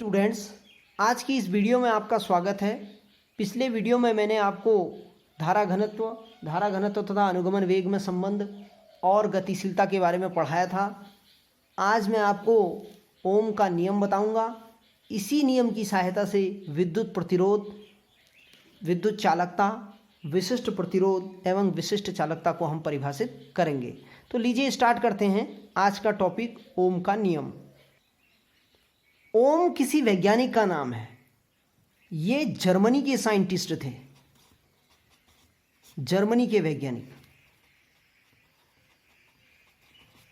Students, आज की इस वीडियो में आपका स्वागत है। पिछले वीडियो में मैंने आपको धारा घनत्व तथा अनुगमन वेग में संबंध और गतिशीलता के बारे में पढ़ाया था। आज मैं आपको ओम का नियम बताऊंगा। इसी नियम की सहायता से विद्युत प्रतिरोध, विद्युत चालकता, विशिष्ट प्रतिरोध एवं विशिष्ट चालकता को हम परिभाषित करेंगे। तो लीजिए स्टार्ट करते हैं आज का टॉपिक, ओम का नियम। ओम किसी वैज्ञानिक का नाम है। ये जर्मनी के साइंटिस्ट थे, जर्मनी के वैज्ञानिक,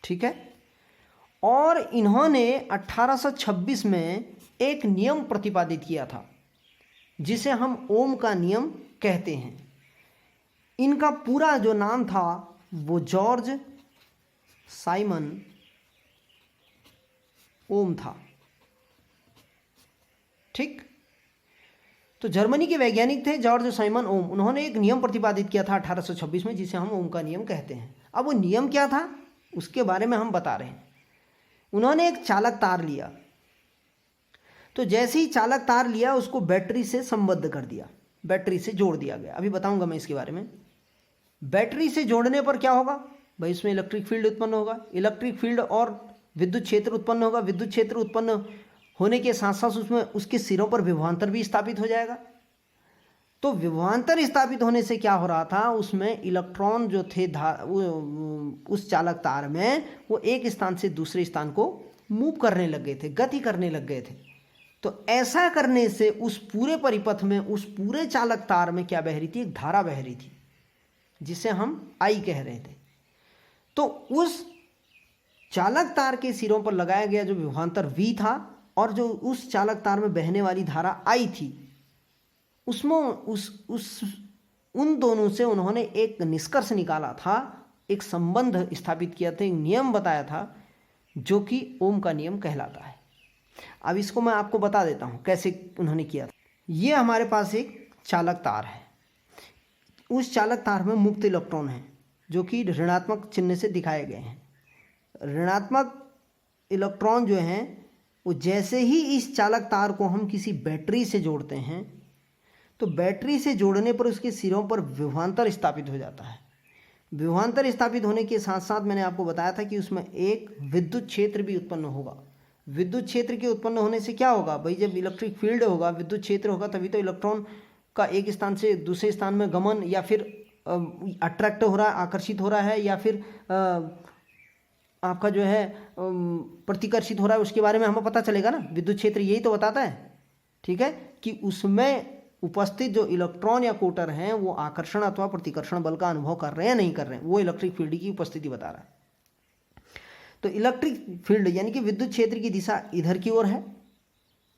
ठीक है। और इन्होंने 1826 में एक नियम प्रतिपादित किया था जिसे हम ओम का नियम कहते हैं। इनका पूरा जो नाम था वो जॉर्ज साइमन ओम था, ठीक। तो जर्मनी के वैज्ञानिक थे जॉर्ज साइमन ओम। उन्होंने एक नियम प्रतिपादित किया था 1826 में जिसे हम ओम का नियम कहते हैं। अब वो नियम क्या था उसके बारे में हम बता रहे हैं। उन्होंने एक चालक तार लिया, तो जैसे ही चालक तार लिया उसको बैटरी से संबद्ध कर दिया, बैटरी से जोड़ दिया गया। अभी बताऊंगा मैं इसके बारे में। बैटरी से जोड़ने पर क्या होगा भाई, इसमें इलेक्ट्रिक फील्ड उत्पन्न होगा। इलेक्ट्रिक फील्ड और विद्युत क्षेत्र उत्पन्न होगा। विद्युत क्षेत्र उत्पन्न होने के साथ साथ उसमें उसके सिरों पर विभवांतर भी स्थापित हो जाएगा। तो विभवांतर स्थापित होने से क्या हो रहा था, उसमें इलेक्ट्रॉन जो थे उस चालक तार में वो एक स्थान से दूसरे स्थान को मूव करने लग गए थे, गति करने लग गए थे। तो ऐसा करने से उस पूरे परिपथ में, उस पूरे चालक तार में क्या बह रही थी, एक धारा बह रही थी जिसे हम आई कह रहे थे। तो उस चालक तार के सिरों पर लगाया गया जो विभवांतर V था और जो उस चालक तार में बहने वाली धारा आई थी, उसमें उन दोनों से उन्होंने एक निष्कर्ष निकाला था, एक संबंध स्थापित किया था, एक नियम बताया था जो कि ओम का नियम कहलाता है। अब इसको मैं आपको बता देता हूँ कैसे उन्होंने किया था। ये हमारे पास एक चालक तार है। उस चालक तार में मुक्त इलेक्ट्रॉन हैं जो कि ऋणात्मक चिन्ह से दिखाए गए हैं। ऋणात्मक इलेक्ट्रॉन जो हैं वो जैसे ही इस चालक तार को हम किसी बैटरी से जोड़ते हैं तो बैटरी से जोड़ने पर उसके सिरों पर विभवांतर स्थापित हो जाता है। विभवांतर स्थापित होने के साथ साथ मैंने आपको बताया था कि उसमें एक विद्युत क्षेत्र भी उत्पन्न होगा। विद्युत क्षेत्र के उत्पन्न होने से क्या होगा भाई, जब इलेक्ट्रिक फील्ड होगा, विद्युत क्षेत्र होगा, तभी तो इलेक्ट्रॉन का एक स्थान से दूसरे स्थान में गमन या फिर अट्रैक्ट हो रहा है, आकर्षित हो रहा है, या फिर आपका जो है प्रतिकर्षित हो रहा है, उसके बारे में हमें पता चलेगा ना। विद्युत क्षेत्र यही तो बताता है, ठीक है, कि उसमें उपस्थित जो इलेक्ट्रॉन या कोटर हैं वो आकर्षण अथवा प्रतिकर्षण बल का अनुभव कर रहे हैं नहीं कर रहे हैं, वो इलेक्ट्रिक फील्ड की उपस्थिति बता रहा है। तो इलेक्ट्रिक फील्ड यानी कि विद्युत क्षेत्र की दिशा इधर की ओर है,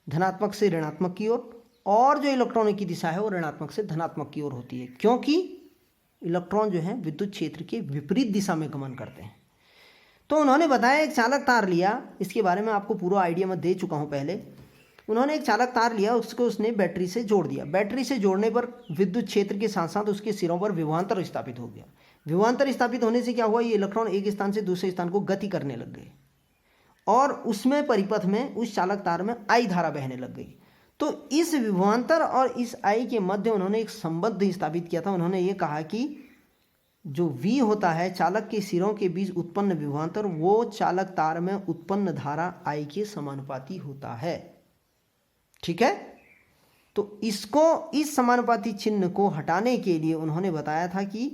धनात्मक से ऋणात्मक की ओर, और जो इलेक्ट्रॉन की दिशा है वो ऋणात्मक से धनात्मक की ओर होती है, क्योंकि इलेक्ट्रॉन जो है विद्युत क्षेत्र के विपरीत दिशा में गमन करते हैं। तो उन्होंने बताया एक चालक तार लिया, इसके बारे में आपको पूरा आइडिया मैं दे चुका हूँ पहले। उन्होंने एक चालक तार लिया, उसको उसने बैटरी से जोड़ दिया। बैटरी से जोड़ने पर विद्युत क्षेत्र के साथ साथ उसके सिरों पर विभवांतर स्थापित हो गया। विभवांतर स्थापित होने से क्या हुआ, ये इलेक्ट्रॉन एक स्थान से दूसरे स्थान को गति करने लग गए और उसमें परिपथ में, उस चालक तार में आई धारा बहने लग गई। तो इस विभवांतर और इस आई के मध्य उन्होंने एक संबंध स्थापित किया था। उन्होंने ये कहा कि जो V होता है चालक के सिरों के बीच उत्पन्न विभवांतर, वो चालक तार में उत्पन्न धारा I के समानुपाती होता है, ठीक है। तो इसको, इस समानुपाती चिन्ह को हटाने के लिए उन्होंने बताया था कि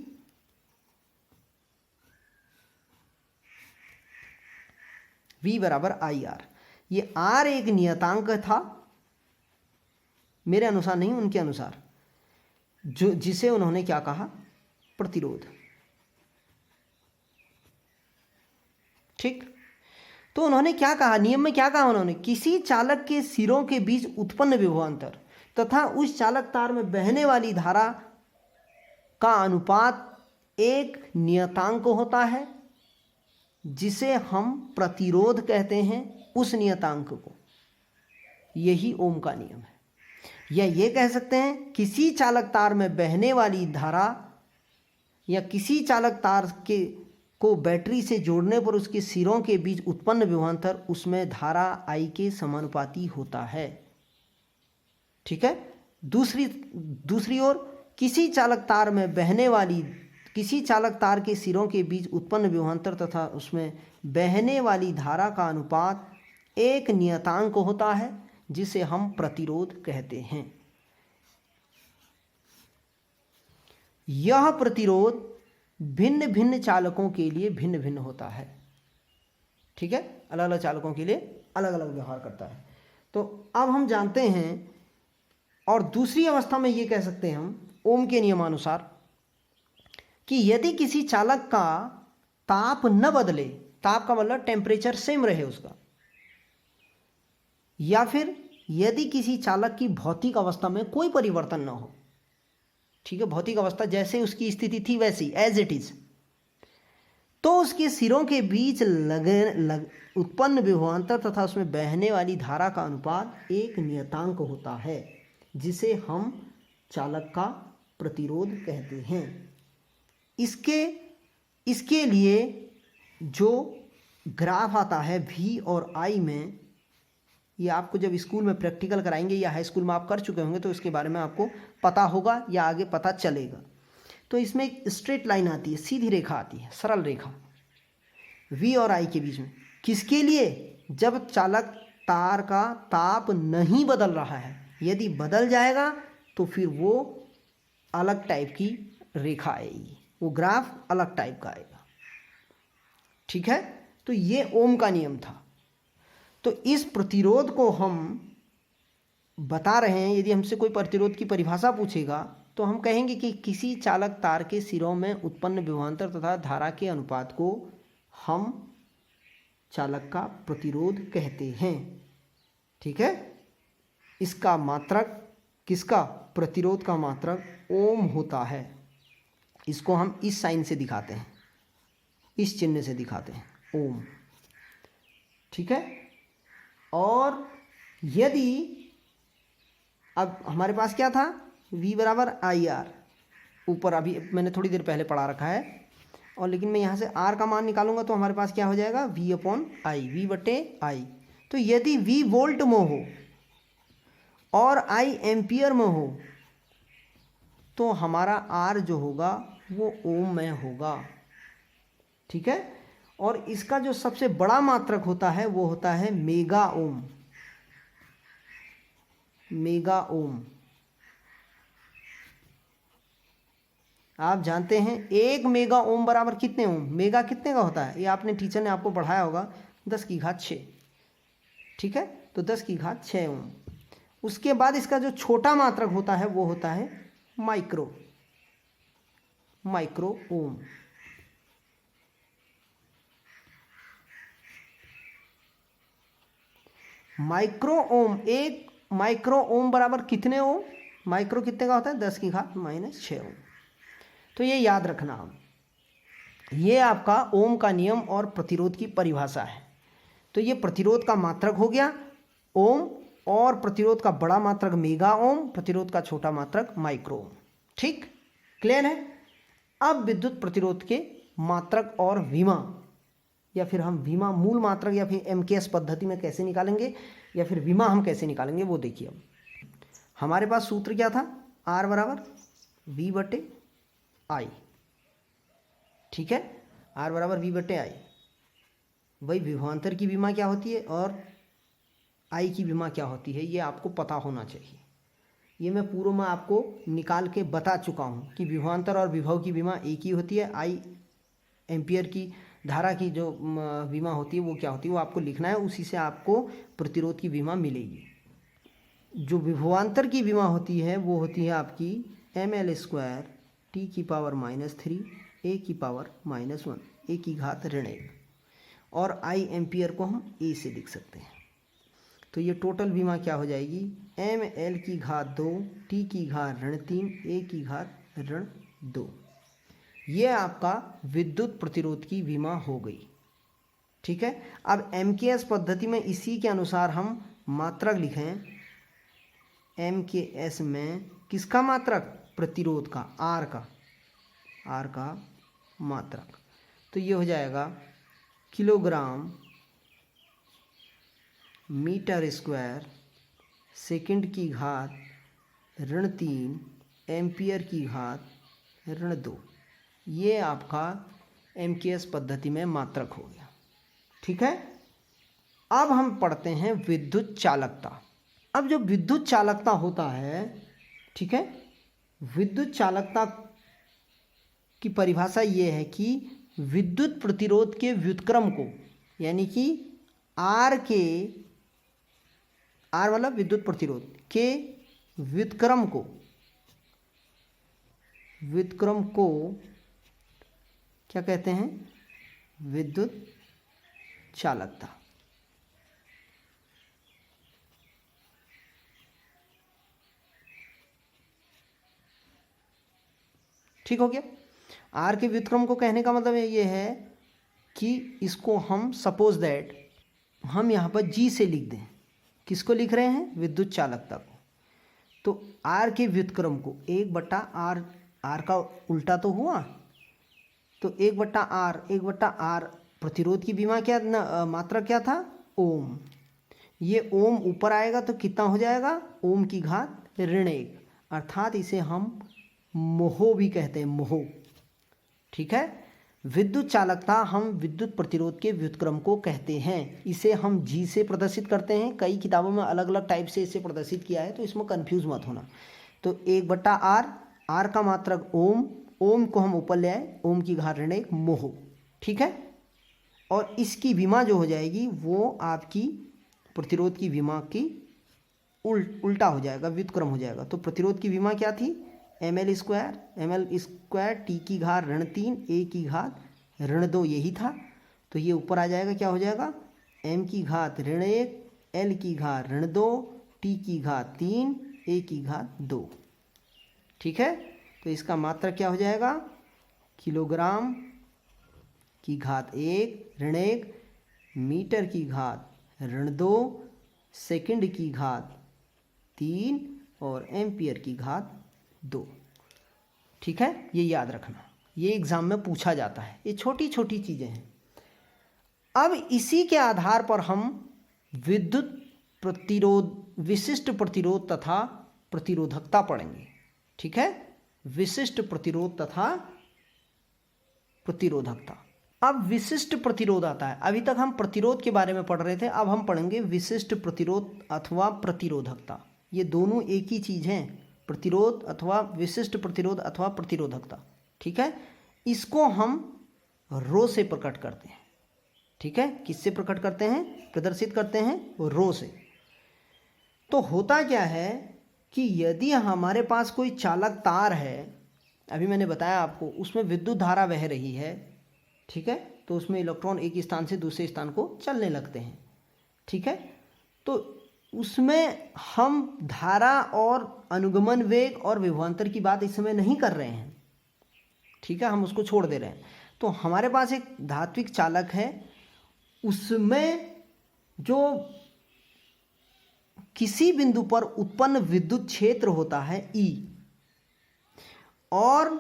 V बराबर IR। ये R एक नियतांक था, मेरे अनुसार नहीं, उनके अनुसार, जो जिसे उन्होंने क्या कहा, प्रतिरोध, ठीक। तो उन्होंने क्या कहा, नियम में क्या कहा उन्होंने, किसी चालक के सिरों के बीच उत्पन्न विभवांतर तथा उस चालक तार में बहने वाली धारा का अनुपात एक नियतांक होता है जिसे हम प्रतिरोध कहते हैं, उस नियतांक को। यही ओम का नियम है। या ये कह सकते हैं किसी चालक तार में बहने वाली धारा या किसी चालक तार के को बैटरी से जोड़ने पर उसके सिरों के बीच उत्पन्न विभवांतर उसमें धारा I के समानुपाती होता है। ठीक है। दूसरी ओर किसी चालक तार के सिरों के बीच उत्पन्न विभवांतर तथा उसमें बहने वाली धारा का अनुपात एक नियतांक होता है जिसे हम प्रतिरोध कहते हैं। यह प्रतिरोध भिन्न भिन्न चालकों के लिए भिन्न भिन्न होता है। ठीक है, अलग अलग चालकों के लिए अलग अलग व्यवहार करता है। तो अब हम जानते हैं, और दूसरी अवस्था में ये कह सकते हैं हम ओम के नियमानुसार कि यदि किसी चालक का ताप न बदले, ताप का मतलब टेम्परेचर सेम रहे उसका, या फिर यदि किसी चालक की भौतिक अवस्था में कोई परिवर्तन न हो, ठीक है, भौतिक अवस्था जैसे उसकी स्थिति थी वैसी एज इट इज, तो उसके सिरों के बीच उत्पन्न विभवांतर तथा उसमें बहने वाली धारा का अनुपात एक नियतांक होता है जिसे हम चालक का प्रतिरोध कहते हैं। इसके लिए जो ग्राफ आता है V और I में, ये आपको जब स्कूल में प्रैक्टिकल कराएंगे या हाई स्कूल में आप कर चुके होंगे तो इसके बारे में आपको पता होगा या आगे पता चलेगा। तो इसमें एक स्ट्रेट लाइन आती है, सीधी रेखा आती है, सरल रेखा V और I के बीच में। किसके लिए? जब चालक तार का ताप नहीं बदल रहा है। यदि बदल जाएगा तो फिर वो अलग टाइप की रेखा आएगी, वो ग्राफ अलग टाइप का आएगा। ठीक है, तो ये ओम का नियम था। तो इस प्रतिरोध को हम बता रहे हैं। यदि हमसे कोई प्रतिरोध की परिभाषा पूछेगा तो हम कहेंगे कि किसी चालक तार के सिरों में उत्पन्न विभवांतर तथा धारा के अनुपात को हम चालक का प्रतिरोध कहते हैं। ठीक है, इसका मात्रक, किसका? प्रतिरोध का मात्रक ओम होता है। इसको हम इस साइन से दिखाते हैं, इस चिन्ह से दिखाते हैं, ओम। ठीक है, और यदि अब हमारे पास क्या था? V बराबर IR, ऊपर अभी मैंने थोड़ी देर पहले पढ़ा रखा है, और लेकिन मैं यहाँ से R का मान निकालूंगा तो हमारे पास क्या हो जाएगा? V अपॉन I, V बटे I। तो यदि V वोल्ट में हो और I एम्पियर में हो तो हमारा R जो होगा वो ओम में होगा। ठीक है, और इसका जो सबसे बड़ा मात्रक होता है वो होता है मेगा ओम। मेगा ओम, आप जानते हैं 1 मेगा ओम बराबर कितने ओम? मेगा कितने का होता है? ये आपने टीचर ने आपको पढ़ाया होगा, 10 की घात 6। ठीक है, तो 10 की घात 6 ओम। उसके बाद इसका जो छोटा मात्रक होता है वो होता है micro ohm. Micro ohm, 1 micro ohm बराबर कितने ओम? माइक्रो कितने का होता है? 10 की घात -6 ओम। तो ये याद रखना हम, ये आपका ओम का नियम और प्रतिरोध की परिभाषा है। तो ये प्रतिरोध का मात्रक हो गया ओम, और प्रतिरोध का बड़ा मात्रक मेगा ओम, प्रतिरोध का छोटा मात्रक माइक्रो ओम। ठीक, क्लियर है? अब विद्युत प्रतिरोध के मात्रक और विमा, या फिर हम विमा मूल मात्रक या फिर MKS पद्धति में कैसे निकालेंगे, या फिर विमा हम कैसे निकालेंगे वो देखिए। अब हमारे पास सूत्र क्या था? R बराबर V बटे I। ठीक है, R बराबर V बटे I। वही विभवांतर की विमा क्या होती है और I की विमा क्या होती है, ये आपको पता होना चाहिए। ये मैं पूर्व में आपको निकाल के बता चुका हूँ कि विभवांतर और विभव की विमा एक ही होती है। I एम्पियर की धारा की जो विमा होती है वो क्या होती है वो आपको लिखना है, उसी से आपको प्रतिरोध की विमा मिलेगी। जो विभवांतर की विमा होती है वो होती है आपकी ml² T की पावर -3 A की पावर -1 A की घात ऋण 1, और I एम्पियर को हम A से लिख सकते हैं। तो ये टोटल विमा क्या हो जाएगी? ml की घात 2 T की घात ऋण 3 A की घात ऋण 2। ये आपका विद्युत प्रतिरोध की विमा हो गई। ठीक है, अब MKS पद्धति में इसी के अनुसार हम मात्रक लिखें। MKS में किसका मात्रक? प्रतिरोध का, R का मात्रक। तो ये हो जाएगा किलोग्राम मीटर स्क्वायर सेकंड की घात ऋण 3 एम्पियर की घात ऋण 2। ये आपका एमकेएस पद्धति में मात्रक हो गया। ठीक है, अब हम पढ़ते हैं विद्युत चालकता। अब जो विद्युत चालकता होता है, ठीक है, विद्युत चालकता की परिभाषा ये है कि विद्युत प्रतिरोध के व्युत्क्रम को, यानी कि आर मतलब विद्युत प्रतिरोध के व्युत्क्रम को क्या कहते हैं? विद्युत चालकता। ठीक हो गया। आर के व्युत्क्रम को कहने का मतलब ये है कि इसको हम सपोज दैट हम यहाँ पर जी से लिख दें। किसको लिख रहे हैं? विद्युत चालकता को। तो आर के व्युत्क्रम को 1/r, आर का उल्टा तो हुआ, तो 1/r प्रतिरोध की विमा क्या मात्रा क्या था? ओम। ये ओम ऊपर आएगा तो कितना हो जाएगा? ओम की घात ऋण 1, अर्थात इसे हम मोहो भी कहते हैं, मोहो। ठीक है, विद्युत चालकता हम विद्युत प्रतिरोध के व्युत्क्रम को कहते हैं। इसे हम जी से प्रदर्शित करते हैं। कई किताबों में अलग अलग टाइप से इसे प्रदर्शित किया है, तो इसमें कंफ्यूज मत होना। तो 1/r, आर का मात्रक ओम, ओम को हम ऊपर ले आए, ओम की घात ऋण 1 मोहो। ठीक है, और इसकी विमा जो हो जाएगी वो आपकी प्रतिरोध की विमा की उल्टा हो जाएगा, व्युत्क्रम हो जाएगा। तो प्रतिरोध की विमा क्या थी? ml स्क्वायर टी की घात ऋण 3 ए की घात ऋण 2, यही था। तो ये ऊपर आ जाएगा, क्या हो जाएगा? m की घात ऋण 1 l की घात ऋण 2 t की घात 3 a की घात 2। ठीक है, तो इसका मात्रक क्या हो जाएगा? किलोग्राम की घात 1 ऋण 1 मीटर की घात ऋण 2 सेकंड की घात 3 और एम्पियर की घात 2। ठीक है, ये याद रखना, ये एग्जाम में पूछा जाता है। ये छोटी छोटी चीज़ें हैं। अब इसी के आधार पर हम विद्युत प्रतिरोध, विशिष्ट प्रतिरोध तथा प्रतिरोधकता पढ़ेंगे। ठीक है, विशिष्ट प्रतिरोध तथा प्रतिरोधकता। अब विशिष्ट प्रतिरोध आता है। अभी तक हम प्रतिरोध के बारे में पढ़ रहे थे, अब हम पढ़ेंगे विशिष्ट प्रतिरोध अथवा प्रतिरोधकता। ये दोनों एक ही चीज़ हैं, प्रतिरोध अथवा विशिष्ट प्रतिरोध अथवा प्रतिरोधकता। ठीक है, इसको हम रो से प्रकट करते हैं। ठीक है, किससे प्रकट करते हैं? प्रदर्शित करते हैं रो से। तो होता क्या है कि यदि हमारे पास कोई चालक तार है, अभी मैंने बताया आपको, उसमें विद्युत धारा बह रही है। ठीक है, तो उसमें इलेक्ट्रॉन एक स्थान से दूसरे स्थान को चलने लगते हैं। ठीक है, तो उसमें हम धारा और अनुगमन वेग और विभवांतर की बात इस समय नहीं कर रहे हैं। ठीक है, हम उसको छोड़ दे रहे हैं। तो हमारे पास एक धात्विक चालक है, उसमें जो किसी बिंदु पर उत्पन्न विद्युत क्षेत्र होता है E, और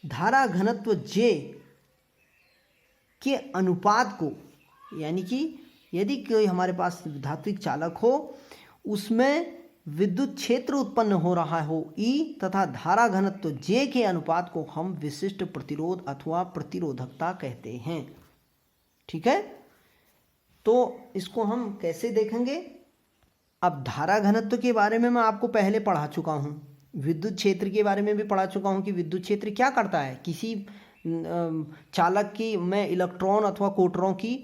धारा घनत्व J के अनुपात को, यानी कि यदि कोई हमारे पास धात्विक चालक हो, उसमें विद्युत क्षेत्र उत्पन्न हो रहा हो E तथा धारा घनत्व J के अनुपात को हम विशिष्ट प्रतिरोध अथवा प्रतिरोधकता कहते हैं। ठीक है, तो इसको हम कैसे देखेंगे? अब धारा घनत्व के बारे में मैं आपको पहले पढ़ा चुका हूँ, विद्युत क्षेत्र के बारे में भी पढ़ा चुका हूँ कि विद्युत क्षेत्र क्या करता है। किसी चालक की में इलेक्ट्रॉन अथवा कोटरों की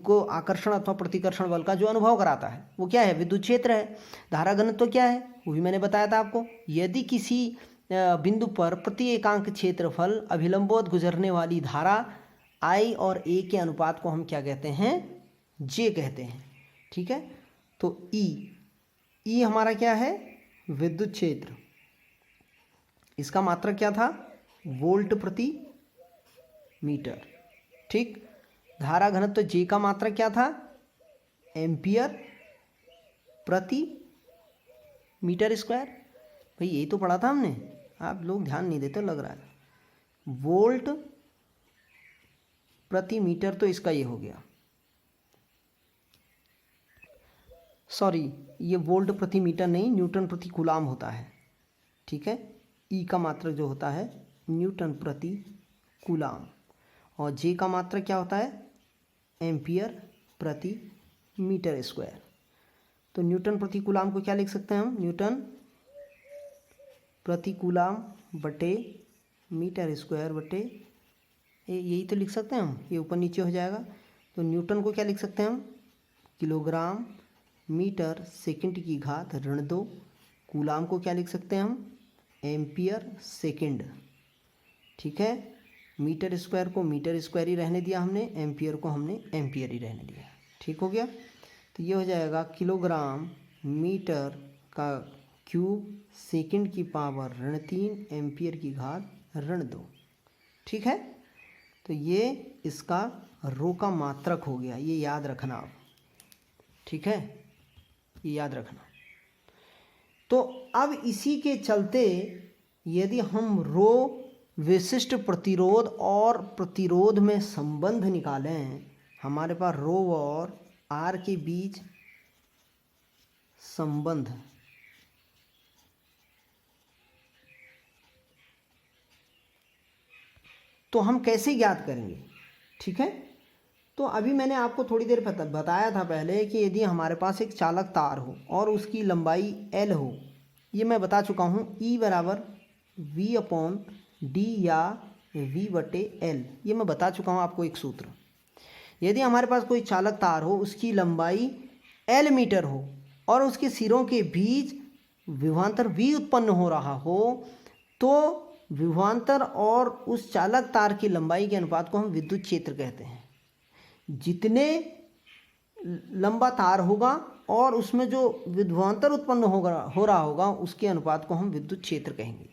को आकर्षण अथवा प्रतिकर्षण बल का जो अनुभव कराता है वो क्या है? विद्युत क्षेत्र है। धारा घनत्व क्या है? वो भी मैंने बताया था आपको। यदि किसी बिंदु पर प्रति एकांक क्षेत्रफल अभिलंबोत गुजरने वाली धारा I और A के अनुपात को हम क्या कहते हैं? J कहते हैं। ठीक है, तो E हमारा क्या है? विद्युत क्षेत्र। इसका मात्रक क्या था? वोल्ट प्रति मीटर। ठीक, धारा घनत्व J का मात्रक क्या था? एम्पियर प्रति मीटर स्क्वायर। भाई यही तो पढ़ा था हमने, आप लोग ध्यान नहीं देते लग रहा है। वोल्ट प्रति मीटर, तो इसका ये हो गया, सॉरी ये वोल्ट प्रति मीटर नहीं, न्यूटन प्रति कूलाम होता है, ठीक है। ई का मात्रक जो होता है न्यूटन प्रति कूलाम, और जे का मात्रक क्या होता है, एम्पियर प्रति मीटर स्क्वायर। तो न्यूटन प्रति कूलाम को क्या लिख सकते हैं हम, न्यूटन प्रति कूलाम बटे मीटर स्क्वायर बटे यही तो लिख सकते हैं हम, ये ऊपर नीचे हो जाएगा। तो न्यूटन को क्या लिख सकते हैं हम, किलोग्राम मीटर सेकंड की घात ऋण 2। कूलाम को क्या लिख सकते हैं हम, एम्पियर सेकंड, ठीक है। मीटर स्क्वायर को मीटर स्क्वायर ही रहने दिया हमने, एम्पियर को हमने एम्पियर ही रहने दिया, ठीक हो गया। तो ये हो जाएगा किलोग्राम मीटर का क्यूब सेकंड की पावर ऋण 3 एम्पियर की घात ऋण 2, ठीक है। तो ये इसका रो का मात्रक हो गया, ये याद रखना आप, ठीक है, ये याद रखना। तो अब इसी के चलते यदि हम रो विशिष्ट प्रतिरोध और प्रतिरोध में संबंध निकालें, हमारे पास रो और आर के बीच संबंध, तो हम कैसे ज्ञात करेंगे, ठीक है। तो अभी मैंने आपको थोड़ी देर बताया था पहले कि यदि हमारे पास एक चालक तार हो और उसकी लंबाई L हो, ये मैं बता चुका हूँ, E बराबर V/D या V/L, ये मैं बता चुका हूँ आपको एक सूत्र। यदि हमारे पास कोई चालक तार हो, उसकी लंबाई L मीटर हो और उसके सिरों के बीच विभवांतर V उत्पन्न हो रहा हो, तो विभवांतर और उस चालक तार की लंबाई के अनुपात को हम विद्युत क्षेत्र कहते हैं। जितने लंबा तार होगा और उसमें जो विभवांतर उत्पन्न हो रहा होगा, उसके अनुपात को हम विद्युत क्षेत्र कहेंगे।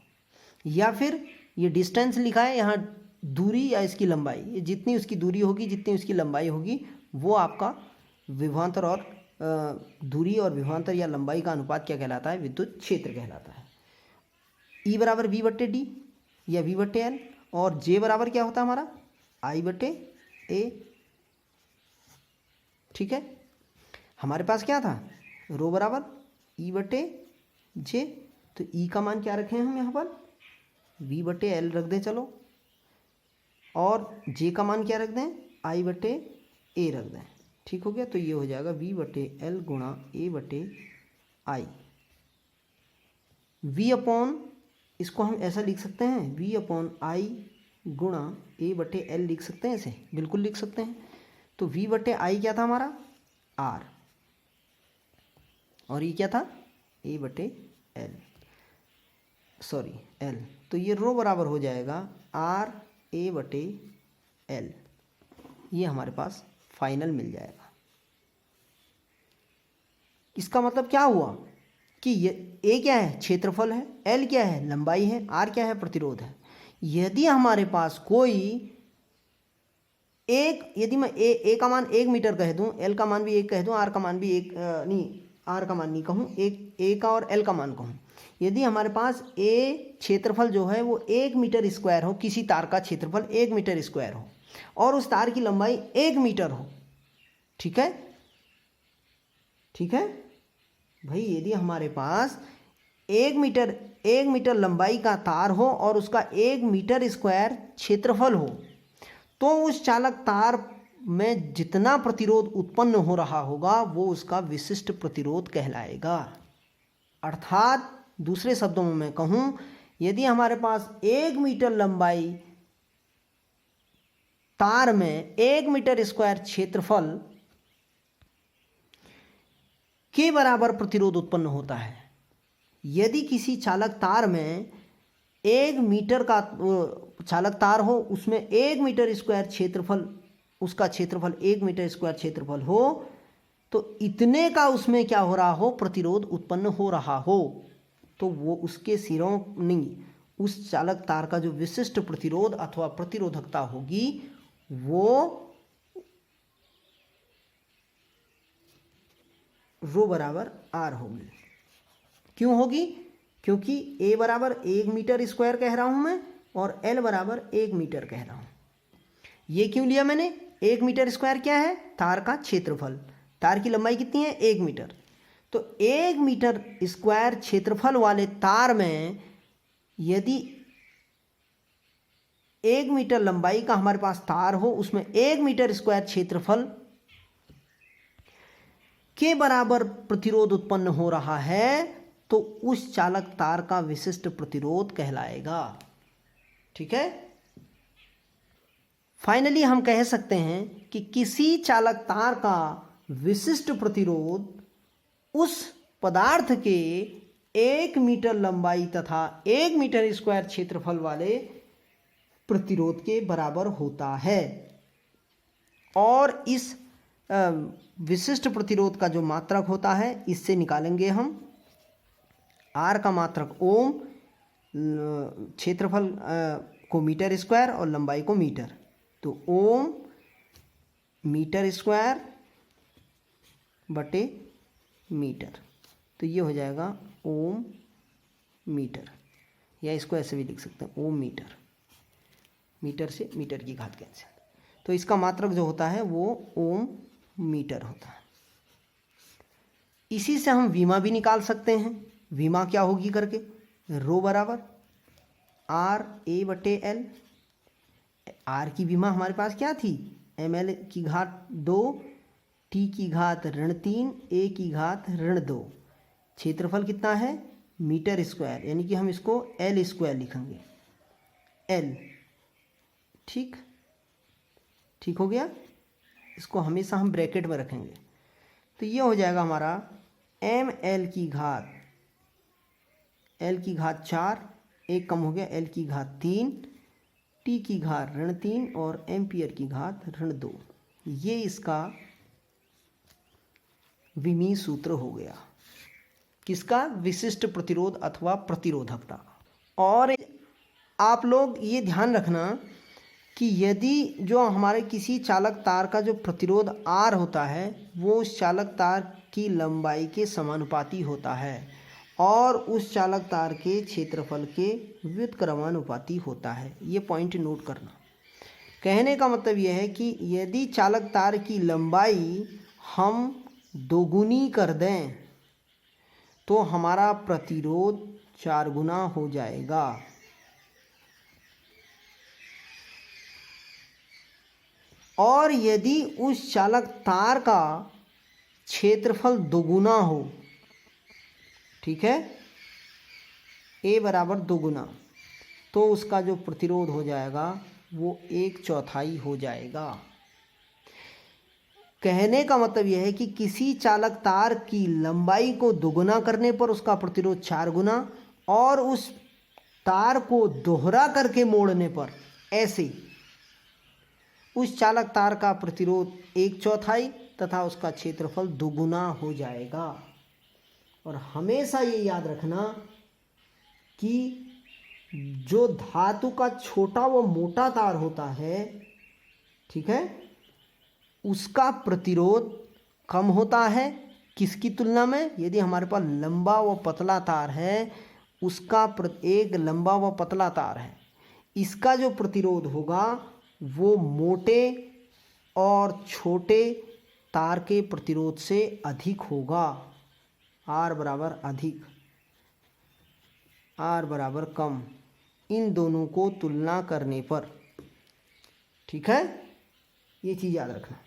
या फिर ये डिस्टेंस लिखा है यहाँ, दूरी या इसकी लंबाई, ये जितनी उसकी दूरी होगी जितनी उसकी लंबाई होगी, वो आपका विभवांतर और दूरी और विभवांतर या लंबाई का अनुपात क्या कहलाता है, विद्युत क्षेत्र कहलाता है। E बराबर V/D या V/L, और J बराबर क्या होता है हमारा, I/A, ठीक है। हमारे पास क्या था, रो बराबर E/J, तो E का मान क्या रखें हम यहाँ पर, V/L रख दें चलो, और J का मान क्या रख दें, I/A रख दें, ठीक हो गया। तो ये हो जाएगा V/L गुणा A/I। V अपॉन, इसको हम ऐसा लिख सकते हैं, V/I गुणा A/L लिख सकते हैं, ऐसे बिल्कुल लिख सकते हैं। तो V/I क्या था हमारा, R, और ये क्या था, A/L, सॉरी L। तो ये रो बराबर हो जाएगा RA/L, ये हमारे पास फाइनल मिल जाएगा। इसका मतलब क्या हुआ कि ये A क्या है, क्षेत्रफल है, L क्या है, लंबाई है, R क्या है, प्रतिरोध है। यदि हमारे पास कोई एक, यदि मैं A का मान 1 मीटर कह दूं, L का मान भी 1 कह दूं, R का मान भी 1 नहीं, R का मान नहीं कहूँ, एक A का और L का मान कहूँ। यदि हमारे पास A क्षेत्रफल जो है वो 1 मीटर स्क्वायर हो, किसी तार का क्षेत्रफल 1 मीटर स्क्वायर हो और उस तार की लंबाई 1 मीटर हो, ठीक है, ठीक है भाई। यदि हमारे पास 1 मीटर लंबाई का तार हो और उसका 1 मीटर स्क्वायर क्षेत्रफल हो, तो उस चालक तार में जितना प्रतिरोध उत्पन्न हो रहा होगा वो उसका विशिष्ट प्रतिरोध कहलाएगा। अर्थात दूसरे शब्दों में मैं कहूं, यदि हमारे पास 1 मीटर लंबाई तार में 1 मीटर स्क्वायर क्षेत्रफल के बराबर प्रतिरोध उत्पन्न होता है, यदि किसी चालक तार में 1 मीटर का चालक तार हो, उसमें 1 मीटर स्क्वायर क्षेत्रफल, उसका क्षेत्रफल 1 मीटर स्क्वायर क्षेत्रफल हो, तो इतने का उसमें क्या हो रहा हो, प्रतिरोध उत्पन्न हो रहा हो, तो वो उसके सिरों नहीं, उस चालक तार का जो विशिष्ट प्रतिरोध अथवा प्रतिरोधकता होगी वो रो बराबर R होगी। क्यों होगी, क्योंकि A बराबर 1 मीटर स्क्वायर कह रहा हूं मैं और L बराबर 1 मीटर कह रहा हूं। ये क्यों लिया मैंने? 1 मीटर स्क्वायर क्या है? तार का क्षेत्रफल। तार की लंबाई कितनी है? 1 मीटर। तो 1 मीटर स्क्वायर क्षेत्रफल वाले तार में यदि 1 मीटर लंबाई का हमारे पास तार हो, उसमें 1 मीटर स्क्वायर क्षेत्रफल के बराबर प्रतिरोध उत्पन्न हो रहा है, तो उस चालक तार का विशिष्ट प्रतिरोध कहलाएगा। ठीक है। फाइनली हम कह सकते हैं कि किसी चालक तार का विशिष्ट प्रतिरोध उस पदार्थ के 1 मीटर लंबाई तथा 1 मीटर स्क्वायर क्षेत्रफल वाले प्रतिरोध के बराबर होता है। और इस विशिष्ट प्रतिरोध का जो मात्रक होता है, इससे निकालेंगे हम आर का मात्रक ओम, क्षेत्रफल को मीटर स्क्वायर और लंबाई को मीटर। तो ओम मीटर स्क्वायर बटे मीटर, तो ये हो जाएगा ओम मीटर, या इसको ऐसे भी लिख सकते हैं ओम मीटर। मीटर से मीटर की घात कैंसिल, तो इसका मात्रक जो होता है वो ओम मीटर होता है। इसी से हम विमा भी निकाल सकते हैं। विमा क्या होगी करके? रो बराबर आर ए बटे एल। आर की विमा हमारे पास क्या थी? एम एल की घात 2, टी की घात ऋण 3, ए की घात ऋण 2। क्षेत्रफल कितना है? मीटर स्क्वायर, यानी कि हम इसको एल स्क्वायर लिखेंगे, एल। ठीक हो गया। इसको हमेशा हम ब्रैकेट में रखेंगे, तो ये हो जाएगा हमारा एम एल की घात 4, एक कम हो गया, एल की घात 3, टी की घात ऋण 3 और एम्पियर की घात ऋण 2। ये इसका विमीय सूत्र हो गया। किसका? विशिष्ट प्रतिरोध अथवा प्रतिरोधकता। और आप लोग ये ध्यान रखना कि यदि जो हमारे किसी चालक तार का जो प्रतिरोध आर होता है, वो उस चालक तार की लंबाई के समानुपाती होता है और उस चालक तार के क्षेत्रफल के व्युत्क्रमानुपाती होता है। ये पॉइंट नोट करना। कहने का मतलब यह है कि यदि चालक तार की लंबाई हम दोगुनी कर दें तो हमारा प्रतिरोध 4 गुना हो जाएगा। और यदि उस चालक तार का क्षेत्रफल दोगुना हो, ठीक है, ए बराबर 2 गुना, तो उसका जो प्रतिरोध हो जाएगा वो 1/4 हो जाएगा। कहने का मतलब यह है कि किसी चालक तार की लंबाई को दोगुना करने पर उसका प्रतिरोध 4 गुना, और उस तार को दोहरा करके मोड़ने पर ऐसे उस चालक तार का प्रतिरोध 1/4 तथा उसका क्षेत्रफल 2 गुना हो जाएगा। और हमेशा ये याद रखना कि जो धातु का छोटा व मोटा तार होता है, ठीक है, उसका प्रतिरोध कम होता है किसकी तुलना में? यदि हमारे पास लंबा व पतला तार है, उसका एक लंबा व पतला तार है, इसका जो प्रतिरोध होगा वो मोटे और छोटे तार के प्रतिरोध से अधिक होगा। आर बराबर अधिक, आर बराबर कम, इन दोनों को तुलना करने पर। ठीक है, ये चीज़ याद रखना।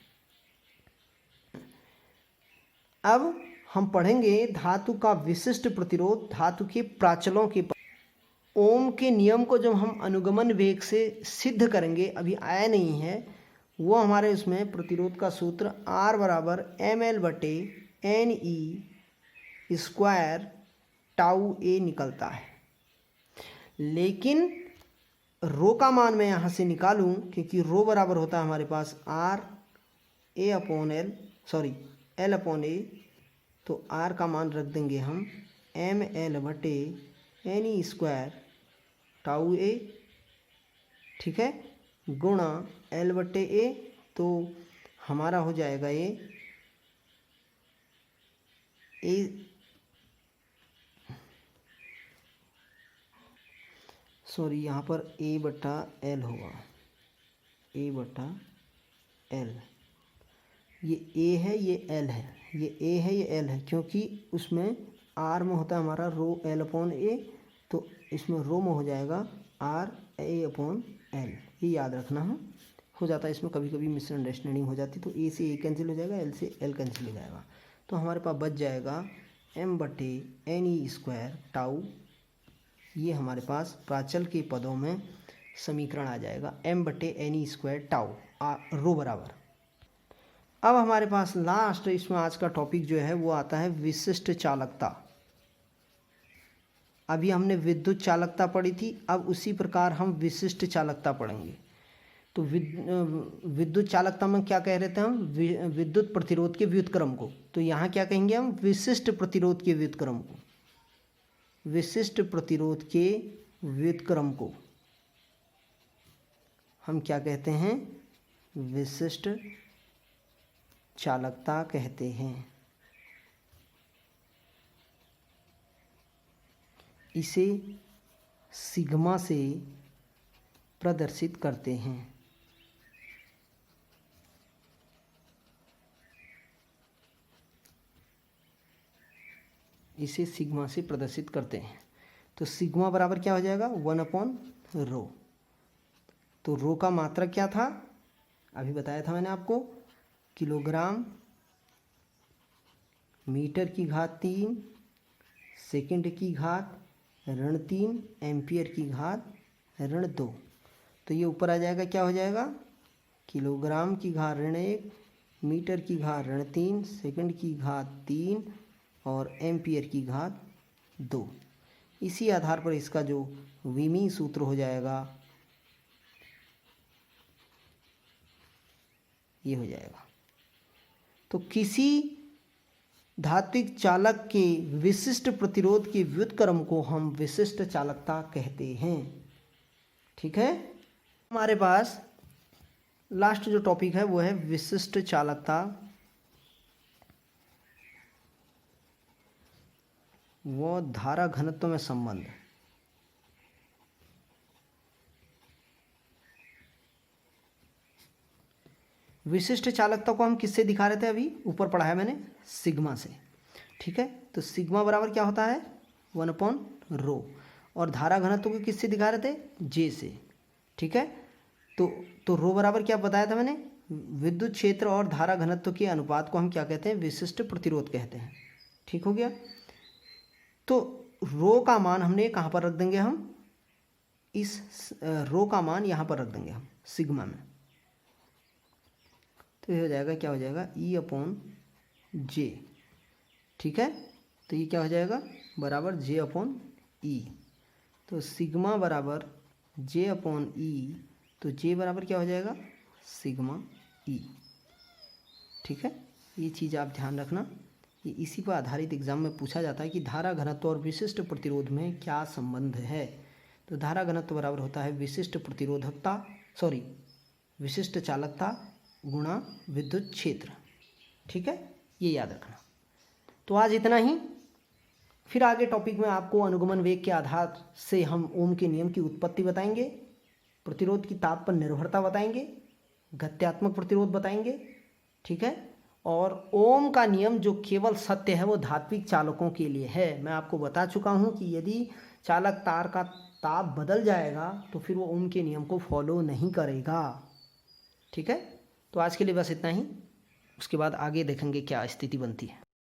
अब हम पढ़ेंगे धातु का विशिष्ट प्रतिरोध धातु के प्राचलों के। ओम के नियम को जब हम अनुगमन वेग से सिद्ध करेंगे, अभी आया नहीं है, वो हमारे उसमें प्रतिरोध का सूत्र R बराबर ml बटे NE स्क्वायर टाउ ए निकलता है। लेकिन रो का मान मैं यहाँ से निकालूँ, क्योंकि रो बराबर होता है हमारे पास L अपॉन ए, तो R का मान रख देंगे हम ml बटे NE स्क्वायर टाउ ए, ठीक है, गुणा L बटे ए, तो हमारा हो जाएगा ये यहाँ पर A बटा L होगा। ए बटा एल। ये ए है, ये एल है, ये ए है, ये एल है, क्योंकि उसमें आर में होता है हमारा रो एल अपॉन ए, तो इसमें रो में हो जाएगा आर ए अपॉन एल। ये याद रखना है, हो जाता है इसमें कभी कभी मिसअंडरस्टैंडिंग हो जाती, तो ए से ए कैंसिल हो जाएगा, एल से एल कैंसिल हो जाएगा, तो हमारे पास बच जाएगा एम बटे एन ई स्क्वायर टाउ। ये हमारे पास प्राचल के पदों में समीकरण आ जाएगा, एम बटे एन ई स्क्वायर टाउ रो बराबर। अब हमारे पास लास्ट इसमें आज का टॉपिक जो है वो आता है विशिष्ट चालकता। अभी हमने विद्युत चालकता पढ़ी थी, अब उसी प्रकार हम विशिष्ट चालकता पढ़ेंगे। तो विद्युत चालकता में क्या कह रहे थे हम, विद्युत प्रतिरोध के व्युत्क्रम को, तो यहाँ क्या कहेंगे हम, विशिष्ट प्रतिरोध के व्युत्क्रम को, विशिष्ट प्रतिरोध के व्युत्क्रम को हम क्या कहते हैं, विशिष्ट चालकता कहते हैं। इसे सिग्मा से प्रदर्शित करते हैं। इसे सिग्मा से प्रदर्शित करते हैं। तो सिग्मा बराबर क्या हो जाएगा, 1/रो। तो रो का मात्रक क्या था, अभी बताया था मैंने आपको, किलोग्राम मीटर की घात 3 सेकंड की घात -3 एम्पियर की घात -2। तो ये ऊपर आ जाएगा, क्या हो जाएगा, किलोग्राम की घात -1 मीटर की घात -3 सेकंड की घात 3 और एम्पियर की घात 2। इसी आधार पर इसका जो विमीय सूत्र हो जाएगा ये हो जाएगा। तो किसी धात्विक चालक के विशिष्ट प्रतिरोध के व्युत्क्रम को हम विशिष्ट चालकता कहते हैं। ठीक है, हमारे पास लास्ट जो टॉपिक है वो है विशिष्ट चालकता, वो धारा घनत्व में संबंध। विशिष्ट चालकता को हम किससे दिखा रहे थे, अभी ऊपर पढ़ाया मैंने, सिग्मा से। ठीक है, तो सिग्मा बराबर क्या होता है, 1/रो। और धारा घनत्व को किससे दिखा रहे थे, जे से। ठीक है, तो रो बराबर क्या बताया था मैंने, विद्युत क्षेत्र और धारा घनत्व के अनुपात को हम क्या कहते हैं, विशिष्ट प्रतिरोध कहते हैं। ठीक हो गया। तो रो का मान हमने कहाँ पर रख देंगे, हम इस रो का मान यहाँ पर रख देंगे हम सिग्मा में। तो ये हो जाएगा, क्या हो जाएगा, E/J। ठीक है, तो ये क्या हो जाएगा, बराबर J/E। तो सिग्मा बराबर J/E, तो J बराबर क्या हो जाएगा, सिग्मा E। ठीक है, ये चीज़ आप ध्यान रखना, ये इसी पर आधारित एग्जाम में पूछा जाता है कि धारा घनत्व और विशिष्ट प्रतिरोध में क्या संबंध है। तो धारा घनत्व बराबर होता है विशिष्ट प्रतिरोधकता, विशिष्ट चालकता गुणा विद्युत क्षेत्र। ठीक है, ये याद रखना। तो आज इतना ही, फिर आगे टॉपिक में आपको अनुगमन वेग के आधार से हम ओम के नियम की उत्पत्ति बताएंगे, प्रतिरोध की ताप पर निर्भरता बताएंगे, गत्यात्मक प्रतिरोध बताएंगे। ठीक है, और ओम का नियम जो केवल सत्य है वो धात्विक चालकों के लिए है। मैं आपको बता चुका हूँ कि यदि चालक तार का ताप बदल जाएगा तो फिर वो ओम के नियम को फॉलो नहीं करेगा। ठीक है, तो आज के लिए बस इतना ही, उसके बाद आगे देखेंगे क्या स्थिति बनती है।